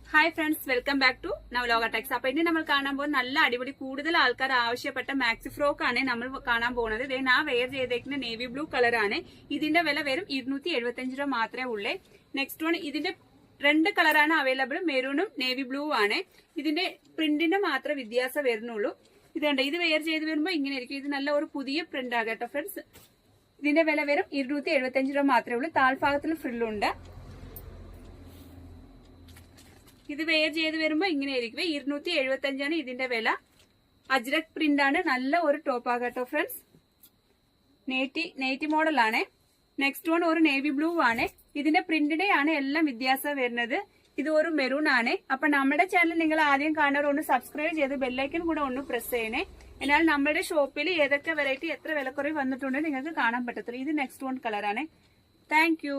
Hi friends, welcome back to Navaloka techs. അപ്പൊ ഇനി നമ്മൾ കാണാൻ പോകുന്ന നല്ല അടിപൊളി കൂടുതൽ ആൾക്കാർ ആവശ്യപ്പെട്ട മാക്സി ഫ്രോക്ക് ആണ് നമ്മൾ കാണാൻ പോകുന്നത്. ഇതേ ഞാൻ വെയർ ചെയ്തേക്കുന്ന നേവി ബ്ലൂ കളർ ആണ്. ഇതിന്റെ വില വെറും 275 രൂപ മാത്രമേ ഉള്ളേ. നെക്സ്റ്റ് വൺ, ഇതിന്റെ രണ്ട് കളറാണ് അവൈലബിൾ, മെറൂണും നേവി ബ്ലൂ ആണ്. ഇതിന്റെ പ്രിന്റിന്റെ മാത്രമേ വ്യത്യാസം വരുന്നുള്ളൂ. ഇതുണ്ട്, ഇത് വെയർ ചെയ്ത് വരുമ്പോൾ ഇങ്ങനെ ആയിരിക്കും. ഇത് നല്ല ഒരു പുതിയ പ്രിന്റ് ആകട്ടോ ഫ്രണ്ട്സ്. ഇതിന്റെ വില വെറും 275 രൂപ മാത്രമേ ഉള്ളൂ. താഴ്ഭാഗത്തിൽ ഫ്രില്ലുണ്ട്. ഇത് വെയർ ചെയ്ത് വരുമ്പോ ഇങ്ങനെ ആയിരിക്കും. 275 ആണ് ഇതിന്റെ വില. അജ്രക് പ്രിന്റ് ആണ്. നല്ല ഒരു ടോപ്പ് ആകട്ടോ ഫ്രണ്ട്സ്. നെയ്റ്റി മോഡൽ ആണ്. നെക്സ്റ്റ് വൺ ഒരു നേവി ബ്ലൂ ആണ്. ഇതിന്റെ പ്രിന്റിന്റെ ആണ് എല്ലാം വ്യത്യാസം വരുന്നത്. ഇത് ഒരു മെറൂൺ ആണ്. അപ്പൊ നമ്മുടെ ചാനൽ നിങ്ങൾ ആദ്യം കാണുന്നവർ ഒന്ന് സബ്സ്ക്രൈബ് ചെയ്ത് ബെല്ലൈക്കൻ കൂടെ ഒന്ന് പ്രസ് ചെയ്യണേ. എന്നാൽ നമ്മുടെ ഷോപ്പിൽ ഏതൊക്കെ വെറൈറ്റി എത്ര വിലക്കുറവ് വന്നിട്ടുണ്ട് നിങ്ങൾക്ക് കാണാൻ പറ്റത്തില്ല. ഇത് നെക്സ്റ്റ് വൺ കളറാണ്. Thank you.